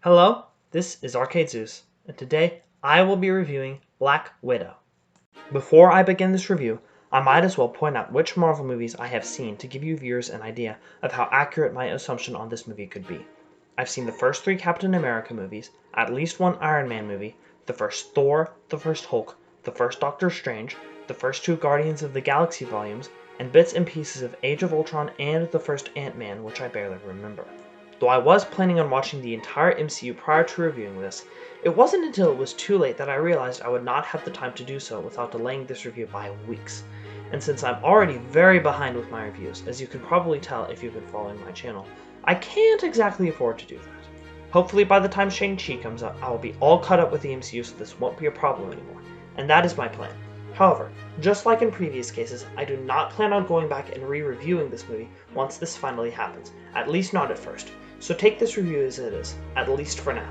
Hello, this is Arcade Zeus, and today I will be reviewing Black Widow. Before I begin this review, I might as well point out which Marvel movies I have seen to give you viewers an idea of how accurate my assumption on this movie could be. I've seen the first 3 Captain America movies, at least 1 Iron Man movie, the first Thor, the first Hulk, the first Doctor Strange, the first 2 Guardians of the Galaxy volumes, and bits and pieces of Age of Ultron and the first Ant-Man, which I barely remember. Though I was planning on watching the entire MCU prior to reviewing this, it wasn't until it was too late that I realized I would not have the time to do so without delaying this review by weeks. And since I'm already very behind with my reviews, as you can probably tell if you've been following my channel, I can't exactly afford to do that. Hopefully by the time Shang-Chi comes out, I will be all caught up with the MCU so this won't be a problem anymore, and that is my plan. However, just like in previous cases, I do not plan on going back and re-reviewing this movie once this finally happens, at least not at first. So take this review as it is, at least for now.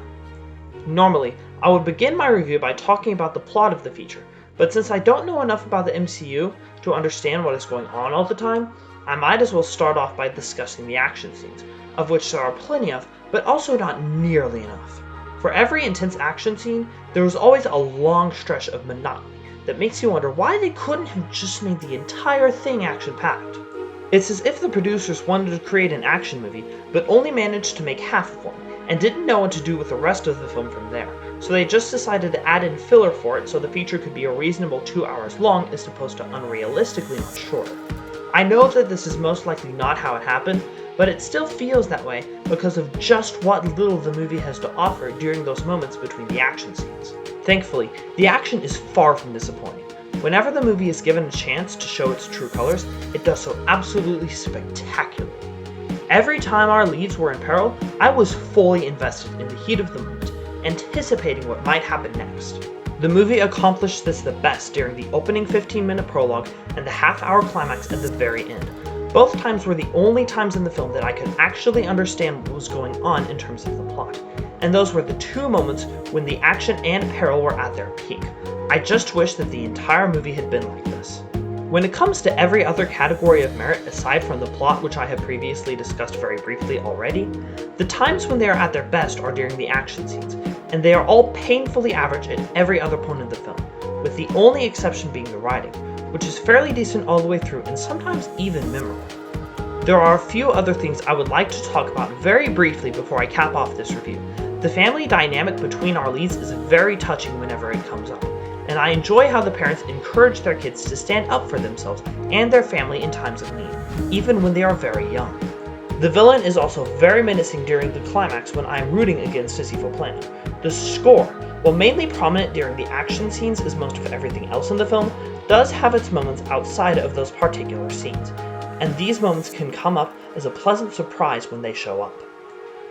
Normally, I would begin my review by talking about the plot of the feature, but since I don't know enough about the MCU to understand what is going on all the time, I might as well start off by discussing the action scenes, of which there are plenty of, but also not nearly enough. For every intense action scene, there is always a long stretch of monotony that makes you wonder why they couldn't have just made the entire thing action-packed. It's as if the producers wanted to create an action movie, but only managed to make half of one, and didn't know what to do with the rest of the film from there, so they just decided to add in filler for it so the feature could be a reasonable 2 hours long as opposed to unrealistically much shorter. I know that this is most likely not how it happened, but it still feels that way because of just what little the movie has to offer during those moments between the action scenes. Thankfully, the action is far from disappointing. Whenever the movie is given a chance to show its true colors, it does so absolutely spectacularly. Every time our leads were in peril, I was fully invested in the heat of the moment, anticipating what might happen next. The movie accomplished this the best during the opening 15-minute prologue and the half-hour climax at the very end. Both times were the only times in the film that I could actually understand what was going on in terms of the plot, and those were the 2 moments when the action and peril were at their peak. I just wish that the entire movie had been like this. When it comes to every other category of merit aside from the plot, which I have previously discussed very briefly already, the times when they are at their best are during the action scenes, and they are all painfully average at every other point in the film, with the only exception being the writing, which is fairly decent all the way through and sometimes even memorable. There are a few other things I would like to talk about very briefly before I cap off this review. The family dynamic between our leads is very touching whenever it comes up, and I enjoy how the parents encourage their kids to stand up for themselves and their family in times of need, even when they are very young. The villain is also very menacing during the climax when I am rooting against his evil plan. The score, while mainly prominent during the action scenes as most of everything else in the film, does have its moments outside of those particular scenes, and these moments can come up as a pleasant surprise when they show up.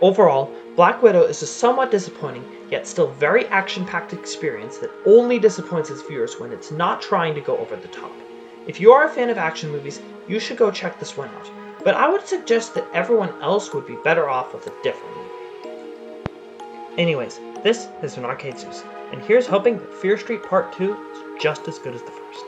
Overall, Black Widow is a somewhat disappointing, yet still very action-packed experience that only disappoints its viewers when it's not trying to go over the top. If you are a fan of action movies, you should go check this one out, but I would suggest that everyone else would be better off with a different movie. Anyways, this has been Arcade Zeus, and here's hoping that Fear Street Part 2 is just as good as the first.